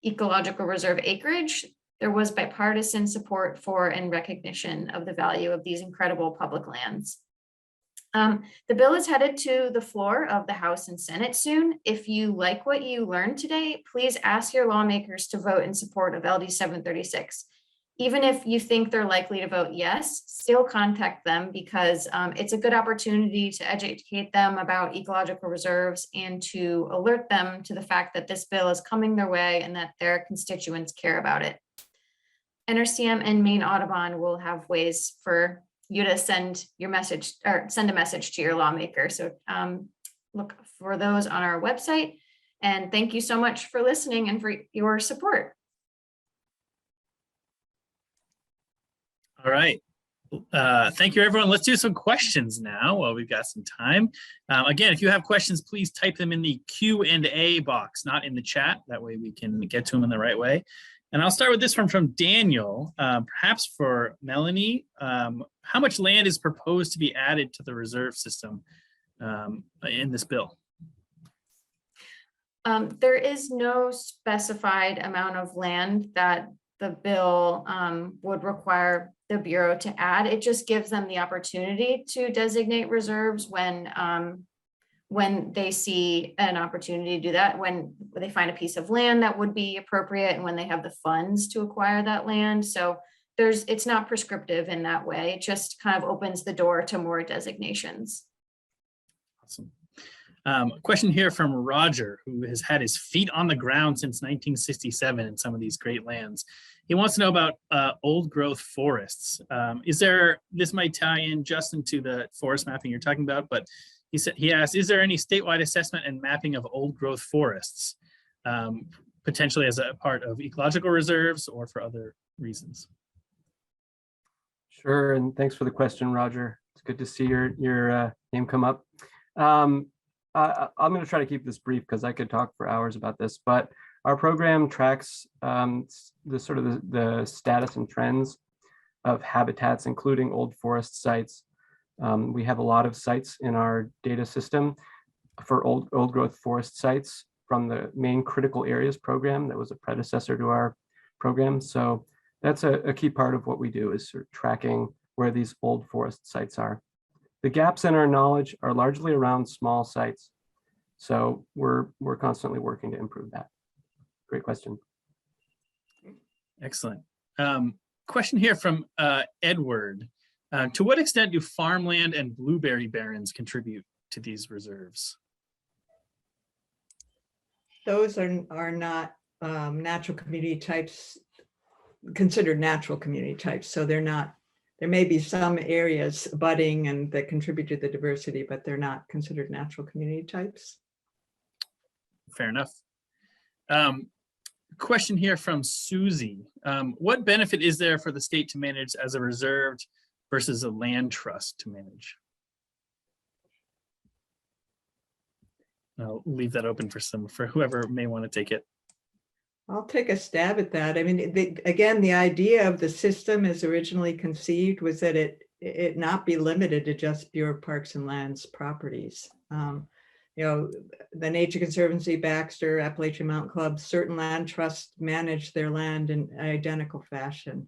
ecological reserve acreage, there was bipartisan support for and recognition of the value of these incredible public lands. The bill is headed to the floor of the House and Senate soon. If you like what you learned today, please ask your lawmakers to vote in support of LD 736. Even if you think they're likely to vote yes, still contact them because it's a good opportunity to educate them about ecological reserves and to alert them to the fact that this bill is coming their way and that their constituents care about it. NRCM and Maine Audubon will have ways for you to send your message or send a message to your lawmaker. So look for those on our website. And thank you so much for listening and for your support. All right. Thank you, everyone. Let's do some questions now while we've got some time. Again, if you have questions, please type them in the Q&A box, not in the chat. That way we can get to them in the right way. And I'll start with this one from Daniel, perhaps for Melanie. How much land is proposed to be added to the reserve system in this bill? There is no specified amount of land that the bill would require the Bureau to add. It just gives them the opportunity to designate reserves when they see an opportunity to do that, when they find a piece of land that would be appropriate and when they have the funds to acquire that land. So it's not prescriptive in that way. It just kind of opens the door to more designations. Awesome. A question here from Roger, who has had his feet on the ground since 1967 in some of these great lands. He wants to know about old growth forests. This might tie in just into the forest mapping you're talking about, but He asked, is there any statewide assessment and mapping of old growth forests, potentially as a part of ecological reserves or for other reasons? Sure, and thanks for the question, Roger. It's good to see your name come up. I'm going to try to keep this brief because I could talk for hours about this, but our program tracks the status and trends of habitats, including old forest sites. We have a lot of sites in our data system for old growth forest sites from the Maine Critical Areas Program that was a predecessor to our program. So that's a key part of what we do, is sort of tracking where these old forest sites are. The gaps in our knowledge are largely around small sites. So we're constantly working to improve that. Great question. Excellent. Question here from Edward. To what extent do farmland and blueberry barrens contribute to these reserves? Those are not natural community types, considered natural community types. So they're not, there may be some areas budding and that contribute to the diversity, but they're not considered natural community types. Fair enough. Question here from Susie. What benefit is there for the state to manage as a reserved versus a land trust to manage? I'll leave that open for whoever may want to take it. I'll take a stab at that. I mean, again, the idea of the system as originally conceived was that it not be limited to just Bureau of Parks and Lands properties. You know, the Nature Conservancy, Baxter, Appalachian Mountain Club, certain land trusts manage their land in identical fashion.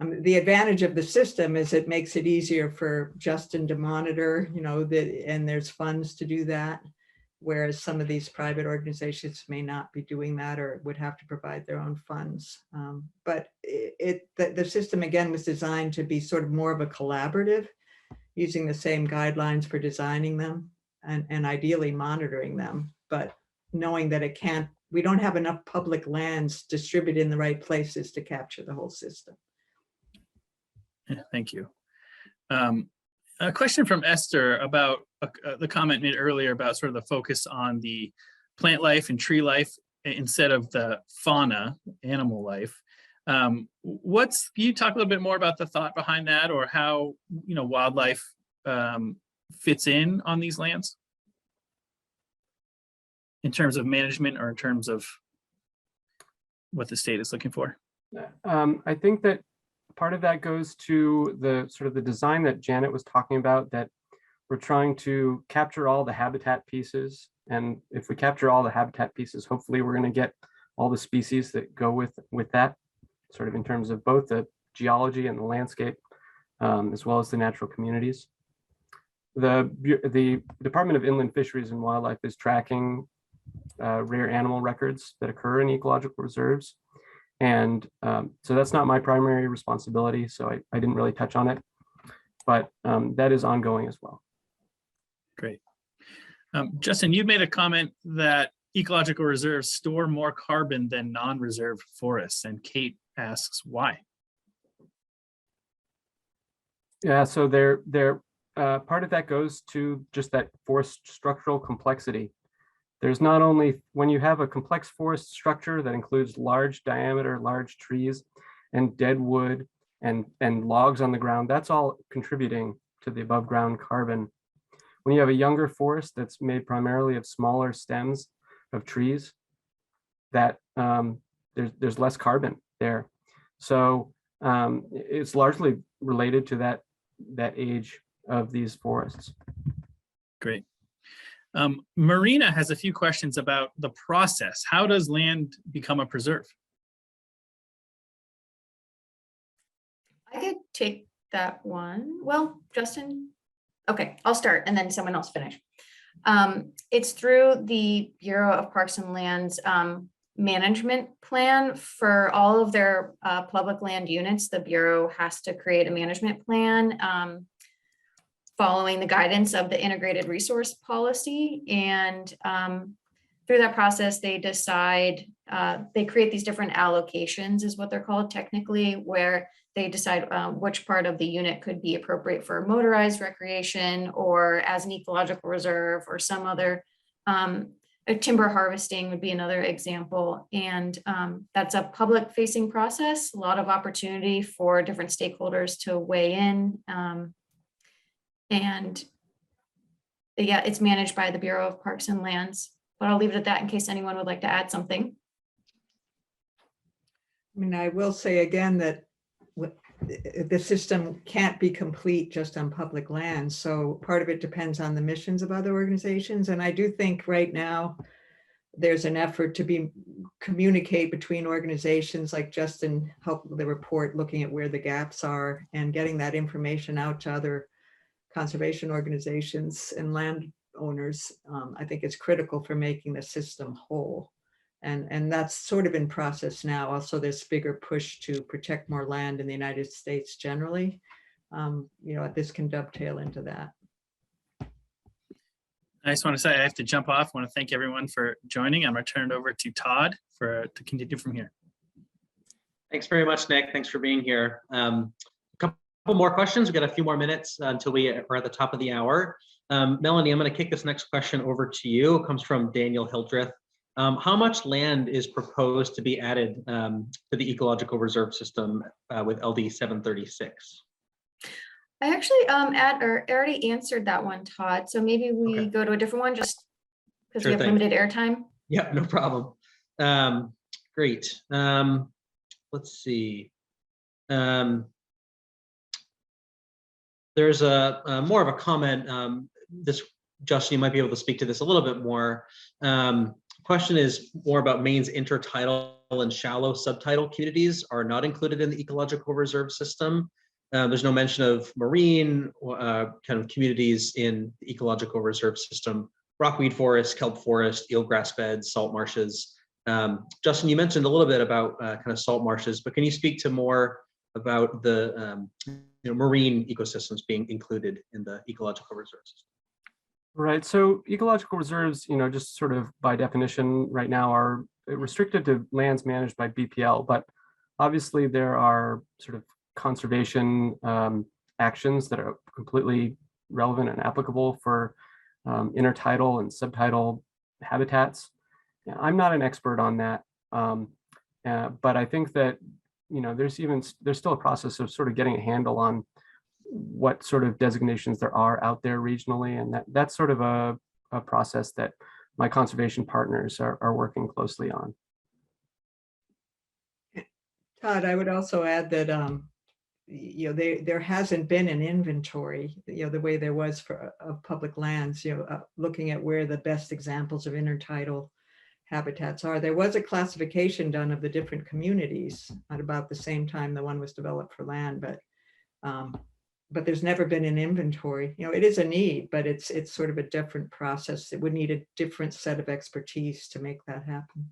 The advantage of the system is it makes it easier for Justin to monitor, you know, and there's funds to do that. Whereas some of these private organizations may not be doing that or would have to provide their own funds. But the system, again, was designed to be sort of more of a collaborative, using the same guidelines for designing them and ideally monitoring them, but knowing that we don't have enough public lands distributed in the right places to capture the whole system. Yeah, thank you. A question from Esther about the comment made earlier about sort of the focus on the plant life and tree life instead of the fauna, animal life. Can you talk a little bit more about the thought behind that, or how, you know, wildlife fits in on these lands in terms of management or in terms of what the state is looking for? I think that part of that goes to the sort of the design that Janet was talking about, that we're trying to capture all the habitat pieces. And if we capture all the habitat pieces, hopefully we're going to get all the species that go with that, sort of in terms of both the geology and the landscape, as well as the natural communities. The Department of Inland Fisheries and Wildlife is tracking rare animal records that occur in ecological reserves. And so that's not my primary responsibility, so I didn't really touch on it, but that is ongoing as well. Great. Justin, you made a comment that ecological reserves store more carbon than non-reserved forests, and Kate asks why. Yeah, so part of that goes to just that forest structural complexity. There's not only, when you have a complex forest structure that includes large diameter, large trees and dead wood and logs on the ground, that's all contributing to the above ground carbon. When you have a younger forest that's made primarily of smaller stems of trees, that there's less carbon there. So it's largely related to that age of these forests. Great. Marina has a few questions about the process. How does land become a preserve? I could take that one. Well, Justin, okay, I'll start and then someone else finish. It's through the Bureau of Parks and Lands management plan for all of their public land units. The Bureau has to create a management plan following the guidance of the integrated resource policy. And through that process, they decide, they create these different allocations is what they're called technically, where they decide which part of the unit could be appropriate for motorized recreation or as an ecological reserve or some other, timber harvesting would be another example. And that's a public facing process, a lot of opportunity for different stakeholders to weigh in. And yeah, it's managed by the Bureau of Parks and Lands, but I'll leave it at that in case anyone would like to add something. I mean, I will say again that the system can't be complete just on public lands. So part of it depends on the missions of other organizations. And I do think right now there's an effort to communicate between organizations, like Justin helped the report looking at where the gaps are and getting that information out to other conservation organizations and landowners. I think it's critical for making the system whole. And that's sort of in process now. Also, there's bigger push to protect more land in the United States generally. This can dovetail into that. I just want to say I have to jump off. I want to thank everyone for joining. I'm going to turn it over to Todd to continue from here. Thanks very much, Nick. Thanks for being here. A couple more questions. We've got a few more minutes until we are at the top of the hour. Melanie, I'm going to kick this next question over to you. It comes from Daniel Hildreth. How much land is proposed to be added to the Ecological Reserve System with LD 736? I actually already answered that one, Todd. So maybe we go to a different one just because we have limited airtime. Yep, no problem. Great. Let's see. There's a more of a comment. Justin, you might be able to speak to this a little bit more. Question is more about Maine's intertidal and shallow subtidal communities are not included in the Ecological Reserve System. There's no mention of marine kind of communities in the Ecological Reserve System, rockweed forest, kelp forest, eelgrass beds, salt marshes. Justin, you mentioned a little bit about kind of salt marshes, but can you speak to more about the marine ecosystems being included in the Ecological Reserve System? Right. So ecological reserves, just sort of by definition right now are restricted to lands managed by BPL, but obviously there are sort of conservation actions that are completely relevant and applicable for intertidal and subtidal habitats. I'm not an expert on that, but I think that there's still a process of sort of getting a handle on what sort of designations there are out there regionally, and that's sort of a process that my conservation partners are working closely on. Todd, I would also add that there hasn't been an inventory, the way there was for public lands, looking at where the best examples of intertidal habitats are. There was a classification done of the different communities at about the same time the one was developed for land, but there's never been an inventory. It is a need, but it's sort of a different process. It would need a different set of expertise to make that happen.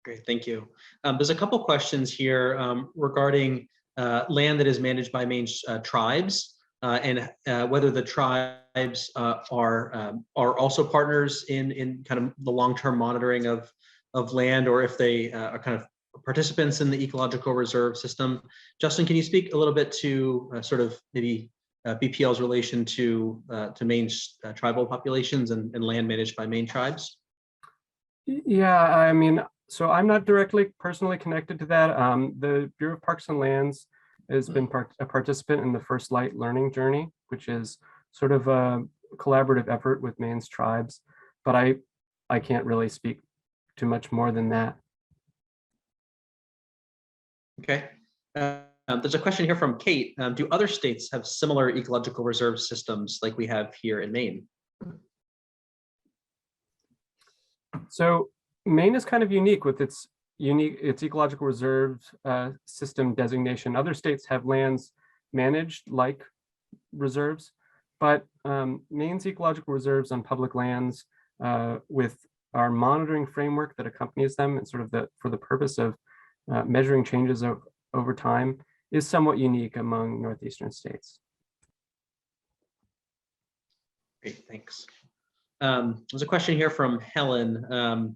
Great, thank you. There's a couple questions here regarding land that is managed by Maine tribes and whether the tribes are also partners in kind of the long-term monitoring of land, or if they are kind of participants in the Ecological Reserve System. Justin, can you speak a little bit to sort of maybe BPL's relation to Maine's tribal populations and land managed by Maine tribes? Yeah, I mean, so I'm not directly personally connected to that. The Bureau of Parks and Lands has been a participant in the First Light Learning Journey, which is sort of a collaborative effort with Maine's tribes, but I can't really speak to much more than that. Okay. There's a question here from Kate. Do other states have similar ecological reserve systems like we have here in Maine? So Maine is kind of unique with its ecological reserve system designation. Other states have lands managed like reserves, but Maine's ecological reserves on public lands with our monitoring framework that accompanies them and sort of for the purpose of measuring changes over time is somewhat unique among northeastern states. Great, thanks. There's a question here from Helen.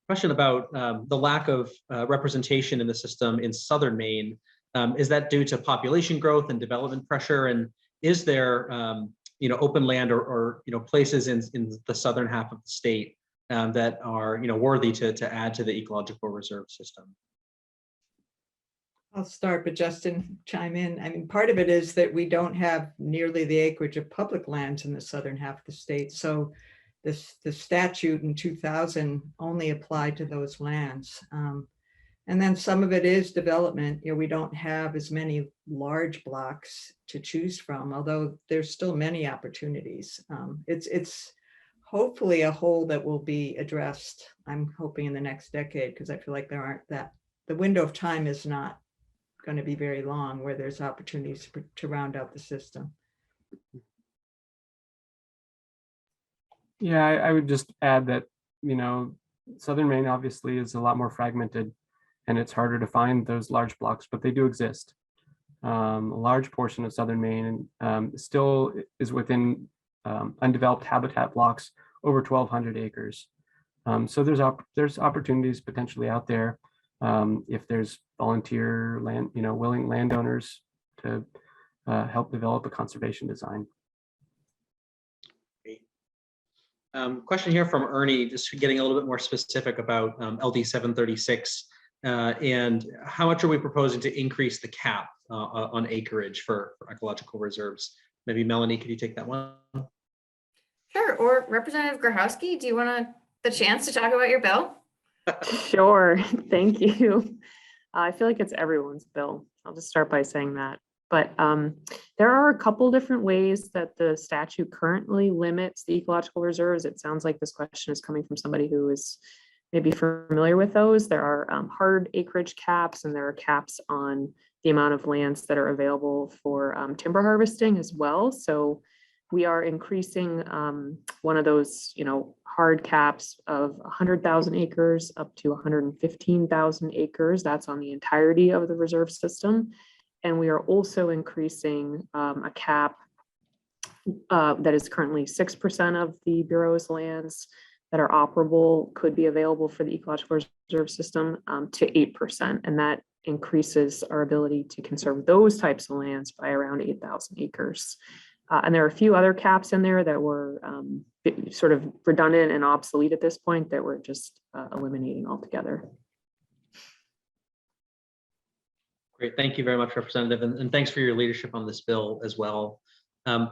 Question about the lack of representation in the system in southern Maine. Is that due to population growth and development pressure? And is there open land or places in the southern half of the state that are worthy to add to the ecological reserve system? I'll start, but Justin, chime in. I mean, part of it is that we don't have nearly the acreage of public lands in the southern half of the state. So the statute in 2000 only applied to those lands. And then some of it is development. We don't have as many large blocks to choose from, although there's still many opportunities. It's hopefully a hole that will be addressed, I'm hoping, in the next decade, because I feel like the window of time is not going to be very long where there's opportunities to round out the system. Yeah, I would just add that, southern Maine obviously is a lot more fragmented and it's harder to find those large blocks, but they do exist. A large portion of southern Maine still is within undeveloped habitat blocks over 1,200 acres. So there's opportunities potentially out there if there's volunteer land, willing landowners to help develop a conservation design. Question here from Ernie, just getting a little bit more specific about LD 736 and how much are we proposing to increase the cap on acreage for ecological reserves? Maybe Melanie, could you take that one? Sure, or Representative Grohoski, do you want the chance to talk about your bill? Sure, thank you. I feel like it's everyone's bill. I'll just start by saying that. But there are a couple different ways that the statute currently limits the ecological reserves. It sounds like this question is coming from somebody who is maybe familiar with those. There are hard acreage caps, and there are caps on the amount of lands that are available for timber harvesting as well. So we are increasing one of those, hard caps of 100,000 acres up to 115,000 acres. That's on the entirety of the reserve system. And we are also increasing a cap that is currently 6% of the Bureau's lands that are operable, could be available for the ecological reserve system, to 8%. And that increases our ability to conserve those types of lands by around 8,000 acres. And there are a few other caps in there that were sort of redundant and obsolete at this point that we're just eliminating altogether. Great, thank you very much, Representative, and thanks for your leadership on this bill as well.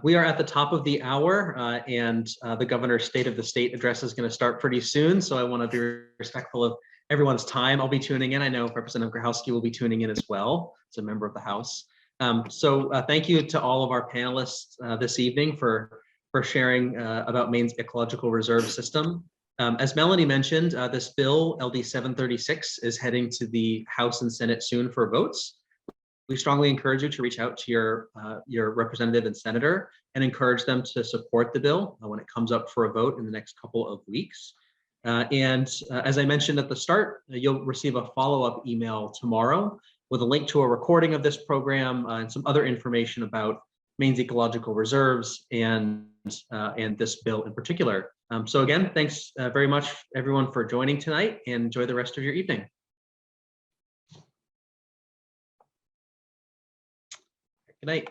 We are at the top of the hour, and the governor's State of the State address is going to start pretty soon, so I want to be respectful of everyone's time. I'll be tuning in. I know Representative Grohoski will be tuning in as well as a member of the House. So thank you to all of our panelists this evening for sharing about Maine's ecological reserve system. As Melanie mentioned, this bill, LD 736, is heading to the House and Senate soon for votes. We strongly encourage you to reach out to your representative and senator and encourage them to support the bill when it comes up for a vote in the next couple of weeks. And as I mentioned at the start, you'll receive a follow-up email tomorrow with a link to a recording of this program and some other information about Maine's ecological reserves and this bill in particular. So again, thanks very much everyone for joining tonight, and enjoy the rest of your evening. Good night.